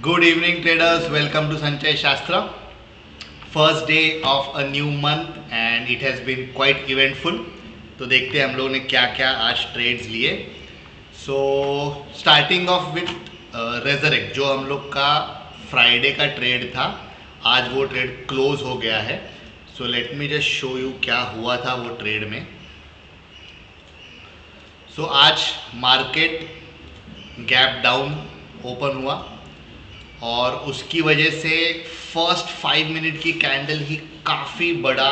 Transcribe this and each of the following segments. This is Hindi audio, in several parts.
Good evening, traders. Welcome to Sanchay Shastra. First day of a new month and it has been quite eventful. तो देखते हैं हम लोगों ने क्या क्या आज ट्रेड्स लिए. So starting of with resurrect जो हम लोग का फ्राइडे का ट्रेड था, आज वो ट्रेड क्लोज हो गया है. So let me just show you क्या हुआ था वो ट्रेड में. सो आज मार्केट गैप डाउन ओपन हुआ और उसकी वजह से फर्स्ट 5 मिनट की कैंडल ही काफ़ी बड़ा,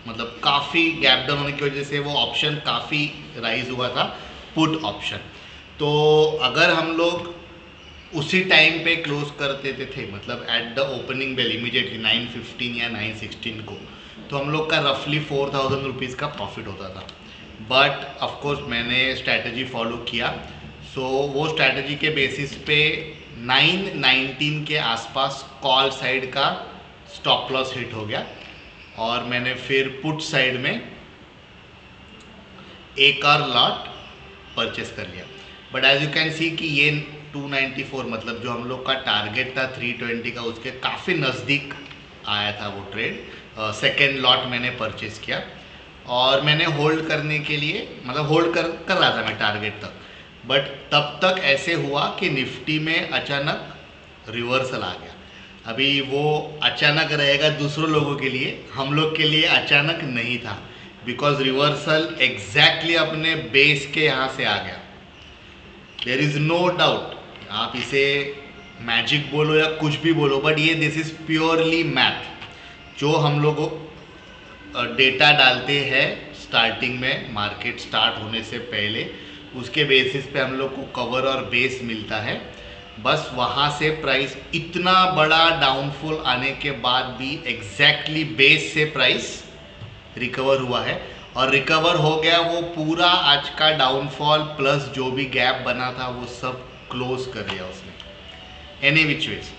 मतलब काफ़ी गैप डाउन होने की वजह से वो ऑप्शन काफ़ी राइज हुआ था, पुट ऑप्शन. तो अगर हम लोग उसी टाइम पे क्लोज करते थे, मतलब at the opening bell immediately 9:15 या 9:16 को, तो हम लोग का रफली 4,000 रुपीज़ का प्रॉफिट होता था. बट ऑफकोर्स मैंने स्ट्रैटेजी फॉलो किया. सो वो स्ट्रैटेजी के बेसिस पे 9:19 के आसपास कॉल साइड का स्टॉप लॉस हिट हो गया और मैंने फिर पुट साइड में एक और लॉट परचेस कर लिया. But as you can see कि ये 294, मतलब जो हम लोग का टारगेट था 320 का, उसके काफ़ी नज़दीक आया था वो ट्रेड. सेकेंड लॉट मैंने परचेस किया और मैंने होल्ड करने के लिए, मतलब होल्ड कर रहा था मैं टारगेट तक. बट तब तक ऐसे हुआ कि निफ्टी में अचानक रिवर्सल आ गया. अभी वो अचानक रहेगा दूसरों लोगों के लिए, हम लोग के लिए अचानक नहीं था, बिकॉज रिवर्सल एग्जैक्टली अपने बेस के यहाँ से आ गया. देयर इज़ नो डाउट, आप इसे मैजिक बोलो या कुछ भी बोलो, बट ये दिस इज़ प्योरली मैथ. जो हम लोग डेटा डालते हैं स्टार्टिंग में, मार्केट स्टार्ट होने से पहले, उसके बेसिस पे हम लोग को कवर और बेस मिलता है. बस वहाँ से प्राइस इतना बड़ा डाउनफॉल आने के बाद भी एग्जैक्टली बेस से प्राइस रिकवर हुआ है और रिकवर हो गया. वो पूरा आज का डाउनफॉल प्लस जो भी गैप बना था वो सब क्लोज कर दिया उसने एनी विच वेज.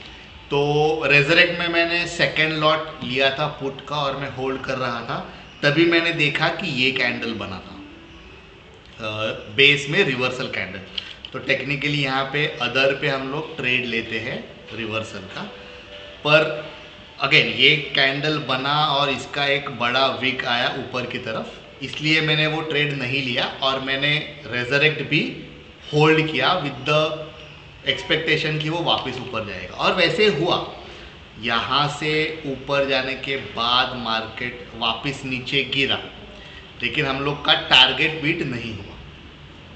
तो रेजरेक्ट में मैंने सेकेंड लॉट लिया था पुट का और मैं होल्ड कर रहा था. तभी मैंने देखा कि ये कैंडल बना था बेस में रिवर्सल कैंडल. तो टेक्निकली यहाँ पे अदर पे हम लोग ट्रेड लेते हैं रिवर्सल का. पर अगेन ये कैंडल बना और इसका एक बड़ा विक आया ऊपर की तरफ, इसलिए मैंने वो ट्रेड नहीं लिया और मैंने रेजरेक्ट भी होल्ड किया विद द एक्सपेक्टेशन कि वो वापस ऊपर जाएगा. और वैसे हुआ. यहाँ से ऊपर जाने के बाद मार्केट वापस नीचे गिरा, लेकिन हम लोग का टारगेट बीट नहीं हुआ,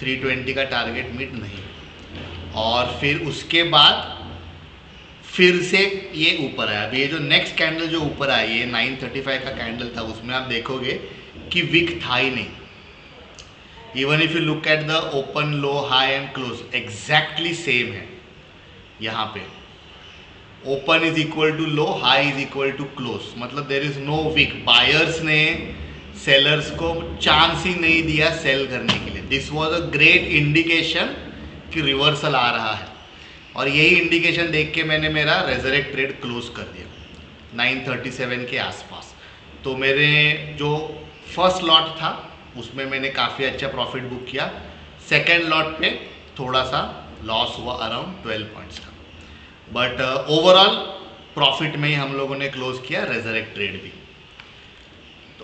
320 का टारगेट मीट नहीं. और फिर उसके बाद फिर से ये ऊपर आया. अभी ये जो नेक्स्ट कैंडल जो ऊपर आया, ये 935 का कैंडल था, उसमें आप देखोगे कि विक था ही नहीं. Even if you look at the open low high and close, exactly same है. यहाँ पे open is equal to low, high is equal to close, मतलब there is no wick. Buyers ने सेलर्स को चांस ही नहीं दिया सेल करने के लिए. This was a great indication कि रिवर्सल आ रहा है और यही इंडिकेशन देख के मैंने मेरा रेजरेक्ट ट्रेड क्लोज कर दिया 937 के आसपास. तो मेरे जो फर्स्ट लॉट था उसमें मैंने काफ़ी अच्छा प्रॉफिट बुक किया. सेकेंड लॉट पे थोड़ा सा लॉस हुआ अराउंड 12 पॉइंट्स का. बट ओवरऑल प्रॉफिट में ही हम लोगों ने क्लोज किया रेजरेक्ट ट्रेड भी.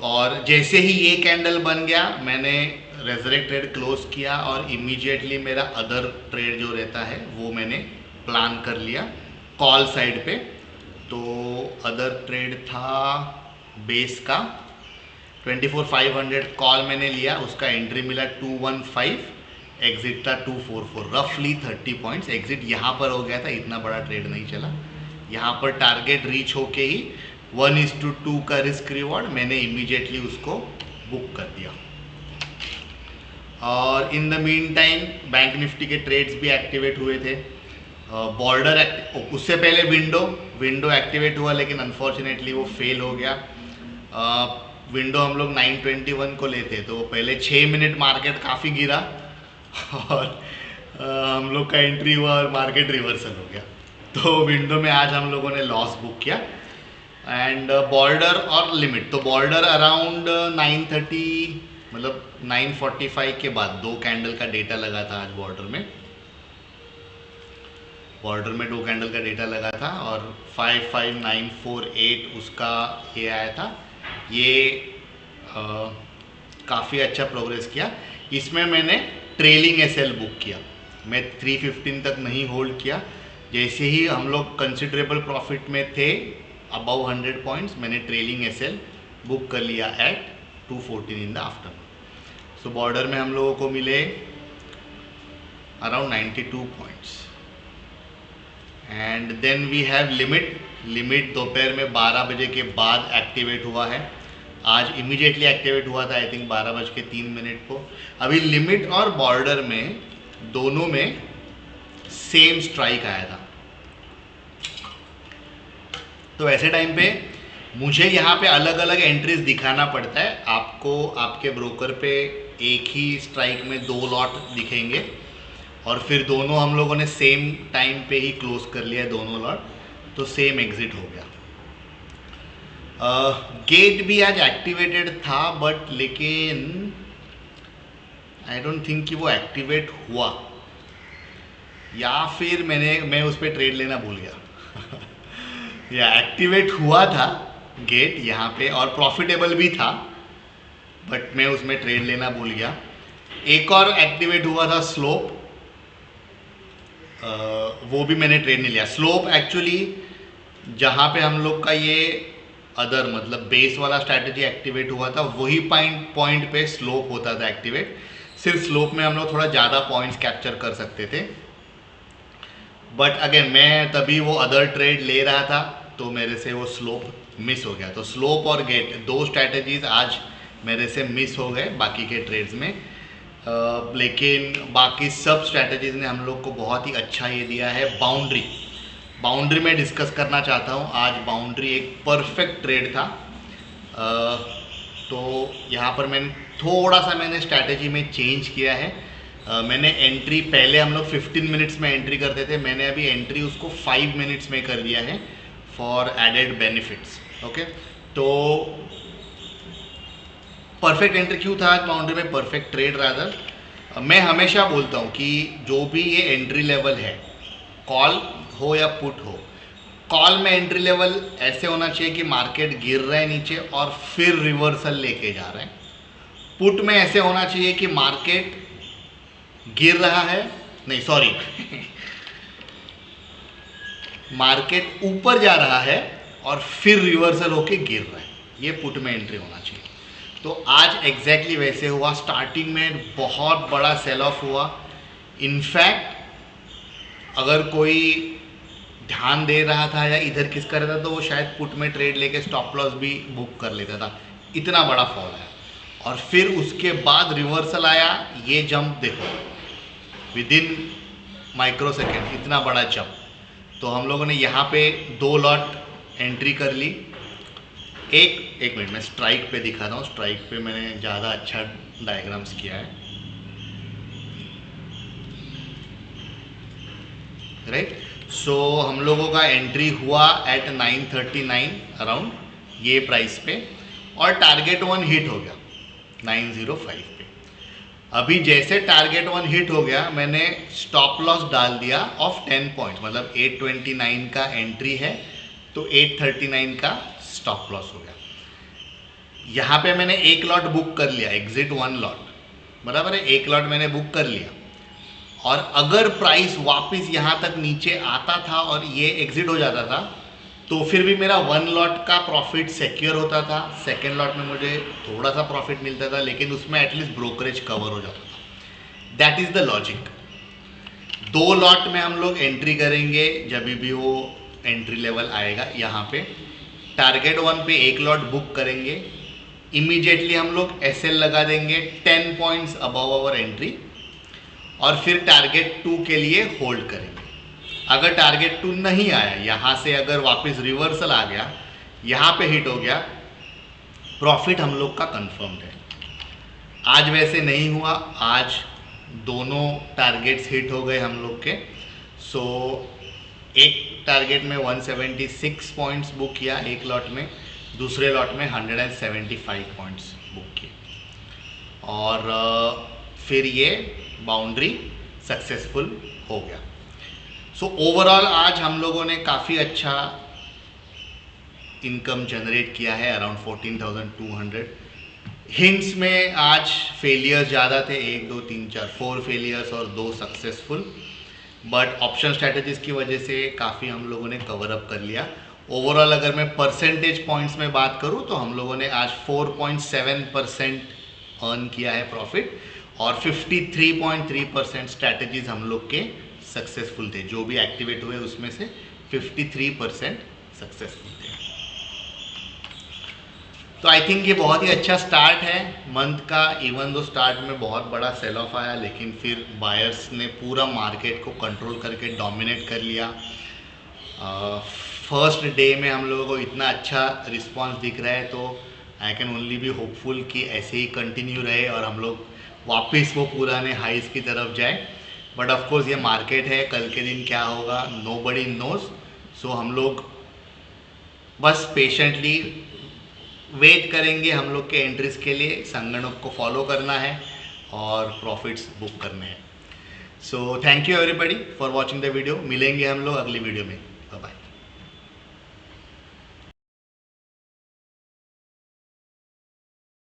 और जैसे ही ये कैंडल बन गया मैंने रेजरेक्ट ट्रेड क्लोज किया और इमीडिएटली मेरा अदर ट्रेड जो रहता है वो मैंने प्लान कर लिया कॉल साइड पे. तो अदर ट्रेड था बेस का 24,500 कॉल मैंने लिया, उसका एंट्री मिला 215, एग्जिट था 244, रफली 30 पॉइंट्स. एग्जिट यहाँ पर हो गया था, इतना बड़ा ट्रेड नहीं चला. यहाँ पर टारगेट रीच होके ही 1:2 का रिस्क रिवॉर्ड मैंने इमीडिएटली उसको बुक कर दिया. और in the mean time bank Nifty के ट्रेड्स भी एक्टिवेट हुए थे. बॉर्डर उससे पहले विंडो एक्टिवेट हुआ, लेकिन अनफॉर्चुनेटली वो फेल हो गया. विंडो हम लोग 921 को लेते, तो पहले 6 मिनट मार्केट काफ़ी गिरा और हम लोग का एंट्री हुआ और मार्केट रिवर्सल हो गया. तो विंडो में आज हम लोगों ने लॉस बुक किया. एंड बॉर्डर और लिमिट, तो बॉर्डर अराउंड 930, मतलब 945 के बाद 2 कैंडल का डेटा लगा था आज बॉर्डर में. बॉर्डर में 2 कैंडल का डेटा लगा था और 55948 उसका ये आया था। ये काफ़ी अच्छा प्रोग्रेस किया। इसमें मैंने ट्रेलिंग एसएल बुक किया, मैं 315 तक नहीं होल्ड किया। जैसे ही हम लोग कंसिडरेबल प्रॉफिट में थे अबव 100 पॉइंट्स, मैंने ट्रेलिंग एसएल बुक कर लिया at 214 in the afternoon. So border में हम लोगों को मिले around 92 points. And then we have limit दोपहर में 12 बजे के बाद एक्टिवेट हुआ है। आज इमीडिएटली एक्टिवेट हुआ था, आई थिंक 12:03 को। अभी लिमिट और बॉर्डर में दोनों में सेम स्ट्राइक आया था। तो ऐसे टाइम पे मुझे यहाँ पे अलग अलग एंट्रीज दिखाना पड़ता है। आपको आपके ब्रोकर पे एक ही स्ट्राइक में 2 लॉट दिखेंगे और फिर दोनों हम लोगों ने सेम टाइम पे ही क्लोज कर लिया है दोनों लॉट, तो सेम एग्जिट हो गया। गेट भी आज एक्टिवेटेड था बट लेकिन आई डोंट थिंक कि वो एक्टिवेट हुआ, या फिर मैं उस पर ट्रेड लेना भूल गया या एक्टिवेट हुआ था गेट यहाँ पे और प्रॉफिटेबल भी था बट मैं उसमें ट्रेड लेना भूल गया। एक और एक्टिवेट हुआ था स्लोप, वो भी मैंने ट्रेड नहीं लिया। स्लोप एक्चुअली जहाँ पे हम लोग का ये अदर मतलब बेस वाला स्ट्रैटेजी एक्टिवेट हुआ था वही पॉइंट पे स्लोप होता था एक्टिवेट। सिर्फ स्लोप में हम लोग थोड़ा ज़्यादा पॉइंट्स कैप्चर कर सकते थे, बट अगेन मैं तभी वो अदर ट्रेड ले रहा था तो मेरे से वो स्लोप मिस हो गया। तो स्लोप और गेट 2 स्ट्रैटेजीज आज मेरे से मिस हो गए बाकी के ट्रेड्स में। लेकिन बाकी सब स्ट्रैटेजीज ने हम लोग को बहुत ही अच्छा ये दिया है। बाउंड्री में डिस्कस करना चाहता हूँ। आज बाउंड्री एक परफेक्ट ट्रेड था। तो यहाँ पर मैंने स्ट्रैटेजी में चेंज किया है। मैंने एंट्री पहले हम लोग 15 मिनट्स में एंट्री करते थे, मैंने अभी एंट्री उसको 5 मिनट्स में कर दिया है फॉर एडेड बेनिफिट्स। ओके, तो परफेक्ट एंट्री क्यों था आज बाउंड्री में, परफेक्ट ट्रेड रादर। मैं हमेशा बोलता हूँ कि जो भी ये एंट्री लेवल है, कॉल हो या पुट हो, कॉल में एंट्री लेवल ऐसे होना चाहिए कि मार्केट गिर रहा है नीचे और फिर रिवर्सल लेके जा रहे हैं। पुट में ऐसे होना चाहिए कि मार्केट गिर रहा है, नहीं सॉरी मार्केट ऊपर जा रहा है और फिर रिवर्सल होके गिर रहा है, ये पुट में एंट्री होना चाहिए। तो आज एग्जैक्टली वैसे हुआ। स्टार्टिंग में बहुत बड़ा सेल ऑफ हुआ। इनफैक्ट अगर कोई ध्यान दे रहा था या इधर किस कर रहा था तो वो शायद पुट में ट्रेड लेके स्टॉप लॉस भी बुक कर लेता था, इतना बड़ा फॉल आया। और फिर उसके बाद रिवर्सल आया, ये जंप देखो विद इन माइक्रो सेकेंड, इतना बड़ा जंप। तो हम लोगों ने यहाँ पे 2 लॉट एंट्री कर ली। एक मिनट मैं स्ट्राइक पे दिखाता हूँ। स्ट्राइक पे मैंने ज़्यादा अच्छा डायग्राम्स किया है, राइट। सो हम लोगों का एंट्री हुआ एट 939 अराउंड ये प्राइस पे और टारगेट 1 हिट हो गया 905 पे। अभी जैसे टारगेट 1 हिट हो गया मैंने स्टॉप लॉस डाल दिया ऑफ 10 पॉइंट, मतलब 829 का एंट्री है तो 839 का स्टॉप लॉस हो गया। यहाँ पे मैंने 1 लॉट बुक कर लिया, एग्जिट 1 लॉट, बराबर है। 1 लॉट मैंने बुक कर लिया और अगर प्राइस वापस यहाँ तक नीचे आता था और ये एग्जिट हो जाता था तो फिर भी मेरा 1 लॉट का प्रॉफिट सिक्योर होता था। सेकेंड लॉट में मुझे थोड़ा सा प्रॉफिट मिलता था लेकिन उसमें एटलीस्ट ब्रोकरेज कवर हो जाता था। That is the logic. 2 lot में हम लोग एंट्री करेंगे जब भी वो एंट्री लेवल आएगा। यहाँ पे टारगेट 1 पे 1 लॉट बुक करेंगे, इमीडिएटली हम लोग एसएल लगा देंगे 10 पॉइंट्स अबव आवर एंट्री और फिर टारगेट 2 के लिए होल्ड करेंगे। अगर टारगेट 2 नहीं आया, यहाँ से अगर वापस रिवर्सल आ गया, यहाँ पे हिट हो गया, प्रॉफिट हम लोग का कंफर्म्ड है। आज वैसे नहीं हुआ, आज दोनों टारगेट्स हिट हो गए हम लोग के। सो एक टारगेट में 176 पॉइंट्स बुक किया एक लॉट में, दूसरे लॉट में 175 पॉइंट्स बुक किए और फिर ये बाउंड्री सक्सेसफुल हो गया। सो ओवरऑल आज हम लोगों ने काफ़ी अच्छा इनकम जनरेट किया है, अराउंड 14,200। हिंट्स में आज फेलियर्स ज़्यादा थे, 1 2 3 4 4 फेलियर्स और 2 सक्सेसफुल, बट ऑप्शन स्ट्रैटेजीज की वजह से काफ़ी हम लोगों ने कवर अप कर लिया। ओवरऑल अगर मैं परसेंटेज पॉइंट्स में बात करूं तो हम लोगों ने आज 4.7% अर्न किया है प्रॉफिट, और 53.3% स्ट्रैटेजीज हम लोग के सक्सेसफुल थे। जो भी एक्टिवेट हुए उसमें से 53% सक्सेसफुल थे। तो आई थिंक ये बहुत ही अच्छा स्टार्ट है मंथ का। इवन दो स्टार्ट में बहुत बड़ा सेल ऑफ आया, लेकिन फिर बायर्स ने पूरा मार्केट को कंट्रोल करके डोमिनेट कर लिया। फर्स्ट डे में हम लोगों को इतना अच्छा रिस्पांस दिख रहा है, तो I can only be hopeful कि ऐसे ही कंटिन्यू रहे और हम लोग वापस वो पुराने हाइज की तरफ जाए। बट ऑफ कोर्स ये मार्केट है, कल के दिन क्या होगा नोबडी नोज। सो हम लोग बस पेशेंटली वेट करेंगे हम लोग के एंट्रीज के लिए। संगणक को फॉलो करना है और प्रॉफिट्स बुक करने हैं। So thank you everybody for watching the video. मिलेंगे हम लोग अगली वीडियो में।